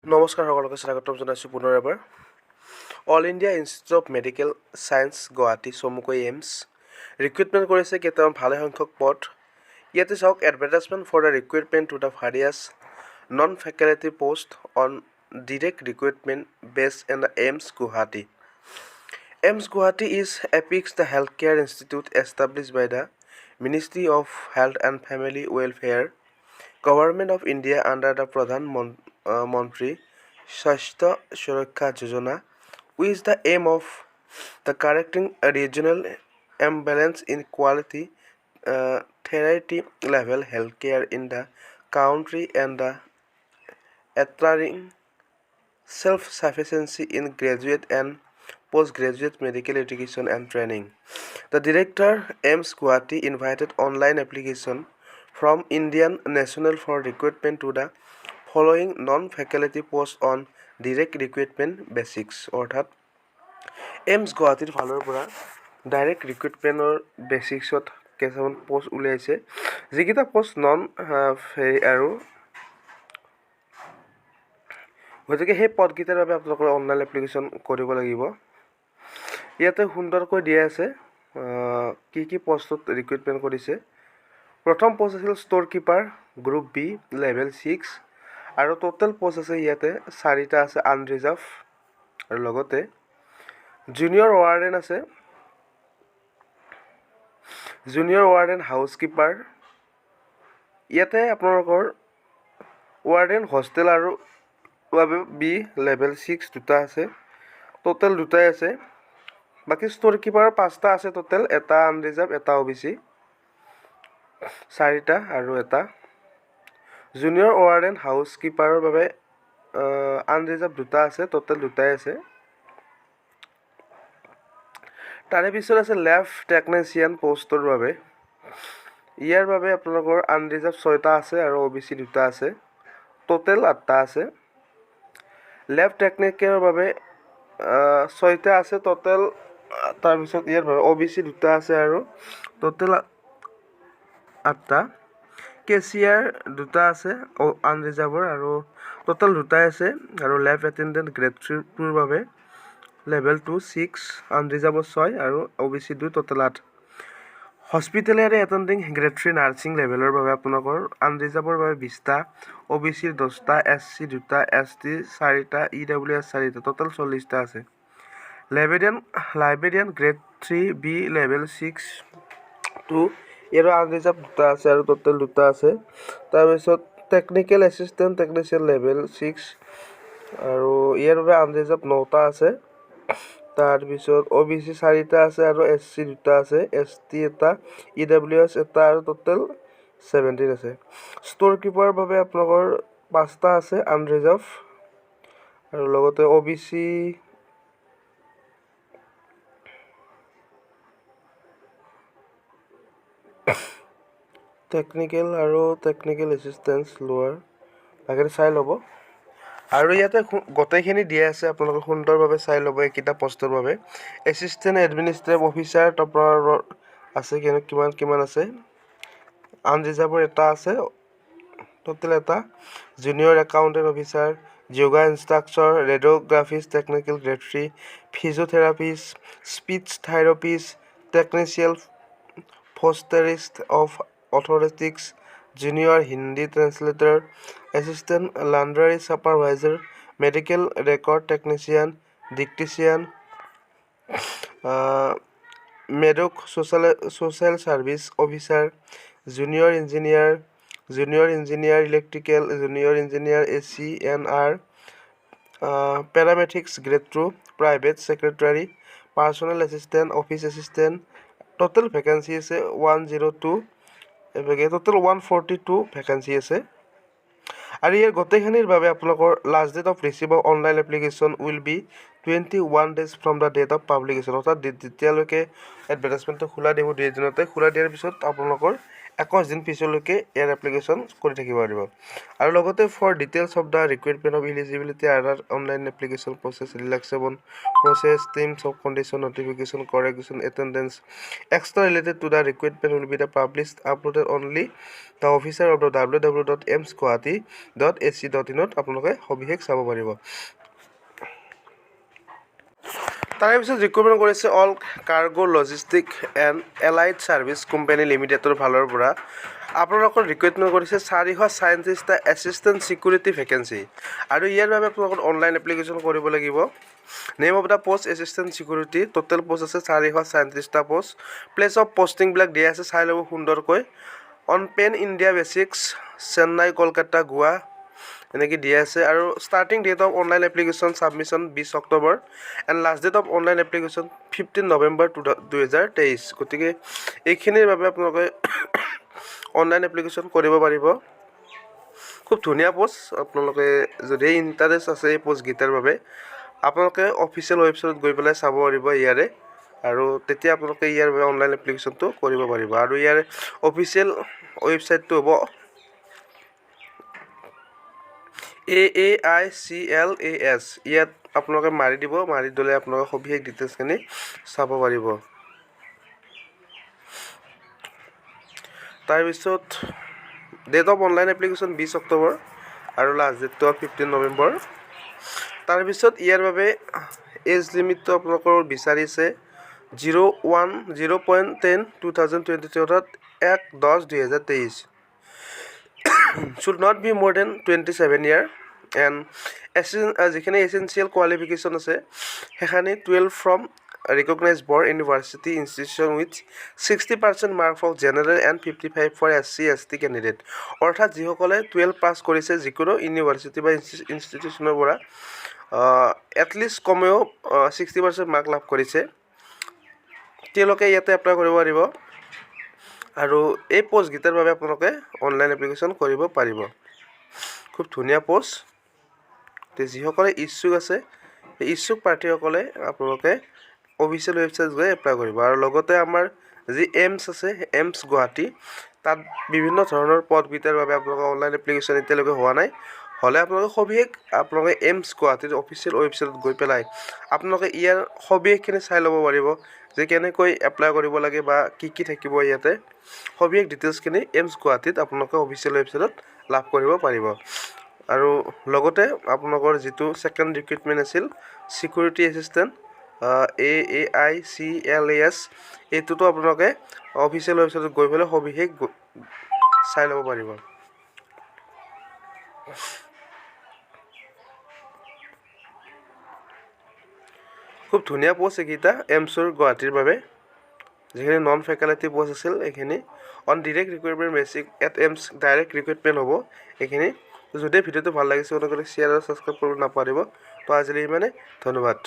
নমস্কাৰ সকলোকে স্বাগতম জনাইছোঁ পুনৰ এবাৰ। All India institute of medical science Guwahati চমুকৈ এইমছ ৰিক্ৰুইটমেণ্ট কৰিছে কেইটামান ভালে সংখ্যক পদ। ইয়াতে চাওক, advertisement for the recruitment to the various non faculty post on direct recruitment based in the AIIMS Guwahati. AIIMS Guwahati is Apdcl, the healthcare institute established by the Ministry of Health and Family Welfare, Government of India under the Pradhan Mantri Swasthya Suraksha Yojana, with the aim of the correcting a regional imbalance in quality therapy level healthcare in the country and the attaining self-sufficiency in graduate and postgraduate medical education and training. The director, AIIMS Guwahati, invited online application from Indian national for recruitment to the following non-faculty posts on direct recruitment basics. অৰ্থাৎ AIIMS গুৱাহাটীৰ ফালৰ পৰা direct ৰিক্ৰুইটমেণ্টৰ বেচিক্সত কেইটামান post উলিয়াইছে, যিকেইটা post non আৰু গতিকে সেই পদকেইটাৰ বাবে আপোনালোকে অনলাইন এপ্লিকেশ্যন কৰিব লাগিব। ইয়াতে সুন্দৰকৈ দিয়া আছে কি পষ্টত ৰিক্ৰুইটমেণ্ট কৰিছে। প্ৰথম পোষ্ট আছিল store keeper, group B, level 6, আৰু টোটেল পোষ্ট আছে ইয়াতে 4টা আছে আনৰিজাৰ্ভ, আৰু লগতে জুনিয়ৰ ৱাৰ্ডেন আছে, জুনিয়ৰ ৱাৰ্ডেন হাউচ কিপাৰ। ইয়াতে আপোনালোকৰ ৱাৰ্ডেন হোষ্টেল আৰু বাবে বি লেভেল 6 দুটা আছে, টোটেল দুটাই আছে। বাকী ষ্ট'ৰ কিপাৰৰ 5টা আছে টোটেল, এটা আনৰিজাৰ্ভ, এটা OBC, 4টা আৰু এটা। জুনিয়ৰ ৱাৰ্ডেন হাউচ কিপাৰৰ বাবে আনৰিজাৰ্ভ দুটা আছে, টোটেল দুটাই আছে। তাৰে পিছত আছে লেব টেকনিচিয়ান পষ্টৰ বাবে। ইয়াৰ বাবে আপোনালোকৰ আনৰিজাৰ্ভ 6টা আছে আৰু OBC দুটা আছে, টোটেল 8টা আছে। লেব টেকনিকেলৰ বাবে 6টা আছে টোটেল, তাৰপিছত ইয়াৰ বাবে OBC দুটা আছে আৰু টোটেল 8টা। কেচিয়াৰ দুটা আছে আনৰিজাৰ্ভৰ আৰু টোটেল দুটাই আছে, আৰু লেব এটেণ্ডেণ্ট গ্ৰেড 3ৰ বাবে লেভেল 2 6, আনৰিজাৰ্ভৰ 6 আৰু OBC 2, টোটেল 8। হস্পিটেলাৰী এটেণ্ডিং গ্ৰেড 3 নাৰ্ছিং লেভেলৰ বাবে আপোনালোকৰ আনৰিজাৰ্ভৰ বাবে 20টা, OBC 10টা, SC 2টা, ST 4টা, EWS 4টা, টোটেল 40টা আছে। লাইব্ৰেৰিয়ান গ্ৰেড 3B লেভেল 6-2, ইয়াৰো আনৰিজাৰ্ভ দুটা আছে আৰু টোটেল দুটা আছে। তাৰপিছত টেকনিকেল এছিষ্টেণ্ট টেকনিচিয়ান লেভেল 6, আৰু ইয়াৰ বাবে আনৰিজাৰ্ভ 9টা আছে। তাৰপিছত OBC 4টা আছে আৰু SC দুটা আছে, ST এটা, EWS এটা, আৰু টোটেল 17 আছে। ষ্ট'ৰ কিপাৰৰ বাবে আপোনালোকৰ 5টা আছে আনৰিজাৰ্ভ, আৰু লগতে OBC টেকনিকেল আৰু টেকনিকেল এছিষ্টেঞ্চ লোৱাৰ বাকীটো চাই ল'ব। আৰু ইয়াতে গোটেইখিনি দিয়া আছে, আপোনালোকে সুন্দৰভাৱে চাই ল'ব এইকেইটা পষ্টৰ বাবে। এছিষ্টেণ্ট এডমিনিষ্ট্ৰেটিভ অফিচাৰ আপোনাৰ আছে কিমান আছে, আনৰিজাৰ্ভৰ এটা আছে, টোটেল এটা। Junior accountant officer, yoga instructor, radiographist technical grade 3, physiotherapist, speech therapist, technician prosthetist of orthotics, junior Hindi translator, assistant laundry supervisor, medical record technician, dietician, medico social service officer, junior engineer electrical, junior engineer ACNR, parametrics grade 2, private secretary, personnel assistant, office assistant. Total vacancy আছে 102, total 142 vacancy আছে। আৰু ইয়াৰ গোটেইখিনিৰ বাবে আপোনালোকৰ last date of receive of online application will be 21 days from the date of publication. অৰ্থাৎ যেতিয়ালৈকে এডভাৰটাইজমেণ্টটো খোলা দিব, 2 দিনতে খোলা দিয়াৰ পিছত আপোনালোকৰ 21 দিন পিছলৈকে ইয়াৰ এপ্লিকেশ্যন কৰি থাকিব পাৰিব আৰু লগতে for details of the requirement of eligibility other online application process relaxable process terms of condition notification correction attendance extra related to the recruitment will be the published uploaded only the officer of the www.emsguwahati.ac.in আপোনালোকে সবিশেষ চাব পাৰিব তাৰে পিছত recommend কৰিছে all cargo logistic and allied service company লিমিটেডৰ ফালৰ পৰা আপোনালোকৰ ৰিকুৱাৰমেণ্ট কৰিছে 437টা এছিষ্টেণ্ট চিকিউৰিটি ভেকেঞ্চি আৰু ইয়াৰ বাবে আপোনালোকৰ অনলাইন এপ্লিকেশ্যন কৰিব লাগিব name of the post assistant security total post আছে 437টা পোষ্ট প্লেচ অফ পষ্টিংবিলাক দিয়া আছে চাই ল'ব সুন্দৰকৈ on pan India basics Chennai Kolkata Goa এনেকৈ দিয়া আছে আৰু starting date of online application submission 20 October and last date of online application 15 November 2023 গতিকে এইখিনিৰ বাবে আপোনালোকে অনলাইন এপ্লিকেশ্যন কৰিব পাৰিব খুব ধুনীয়া পোষ্ট আপোনালোকে যদি ইণ্টাৰেষ্ট আছে এই পোষ্টকেইটাৰ বাবে আপোনালোকে অফিচিয়েল ৱেবছাইটত গৈ পেলাই চাব পাৰিব ইয়াৰে আৰু তেতিয়া আপোনালোকে ইয়াৰ বাবে অনলাইন এপ্লিকেশ্যনটো কৰিব পাৰিব আৰু ইয়াৰ অফিচিয়েল ৱেবছাইটটো হ'ব AAICLAS ইয়াত আপোনালোকে মাৰি দিব মাৰি দিলে আপোনালোকে সবিশেষ ডিটেইলছখিনি চাব পাৰিব তাৰপিছত date of online application 20 October আৰু লাষ্ট ডেটটো 15 নৱেম্বৰ তাৰপিছত ইয়াৰ বাবে এজ লিমিটটো আপোনালোকৰ বিচাৰিছে 0.10/2023 অৰ্থাৎ 1/10/2023 should not be more than 27 year and যিখিনি এসেনশিয়াল কোৱালিফিকেশ্যন আছে সেইখানি 12 from recognized board university institution with 60% mark for general and 55 for SC/ST candidate অৰ্থাৎ যিসকলে 12 পাছ কৰিছে যিকোনো ইউনিভাৰ্চিটি বা ইনষ্টিটিউচনৰ পৰা এটলিষ্ট কমেও 60% মাৰ্ক লাভ কৰিছে তেওঁলোকে ইয়াতে এপ্লাই কৰিব পাৰিব আৰু এই পোষ্টকেইটাৰ বাবে আপোনালোকে অনলাইন এপ্লিকেশ্যন কৰিব পাৰিব খুব ধুনীয়া পোষ্ট যিসকলে ইচ্ছুক আছে এই ইচ্ছুক প্ৰাৰ্থীসকলে আপোনালোকে অফিচিয়েল ৱেবছাইট গৈ এপ্লাই কৰিব আৰু লগতে আমাৰ যি এমছ আছে এমছ গুৱাহাটী তাত বিভিন্ন ধৰণৰ পদকেইটাৰ বাবে আপোনালোকৰ অনলাইন এপ্লিকেশ্যন এতিয়ালৈকে হোৱা নাই হ'লে আপোনালোকে সবিশেষ আপোনালোকে এমছ গুৱাহাটীৰ অফিচিয়েল ৱেবছাইটত গৈ পেলাই আপোনালোকে ইয়াৰ সবিশেষখিনি চাই ল'ব পাৰিব যে কেনেকৈ এপ্লাই কৰিব লাগে বা কি কি থাকিব ইয়াতে সবিশেষ ডিটেইলছখিনি এমছ গুৱাহাটীত আপোনালোকে অফিচিয়েল ৱেবছাইটত লাভ কৰিব পাৰিব আৰু লগতে আপোনালোকৰ যিটো সেকেন্ড ৰিক্ৰুটমেণ্ট আছিল সিকিউৰিটি এছিষ্টেণ্ট AAICLAS এইটোতো আপোনালোকে অফিচিয়েল ৱেবছাইটত গৈ পেলাই সবিশেষ চাই ল'ব পাৰিব খুব ধুনীয়া পোষ্ট এইকেইটা এমছৰ গুৱাহাটীৰ বাবে যিখিনি নন ফেকাল্টি পোষ্ট আছিল এইখিনি on direct recruitment basic at AIIMS direct recruitment হ'ব এইখিনি যদি ভিডিঅ'টো ভাল লাগিছে অনুগ্ৰহ কৰি শ্বেয়াৰ আৰু ছাবস্ক্ৰাইব কৰিব নাপাহৰিব তো আজিলৈ ইমানে ধন্যবাদ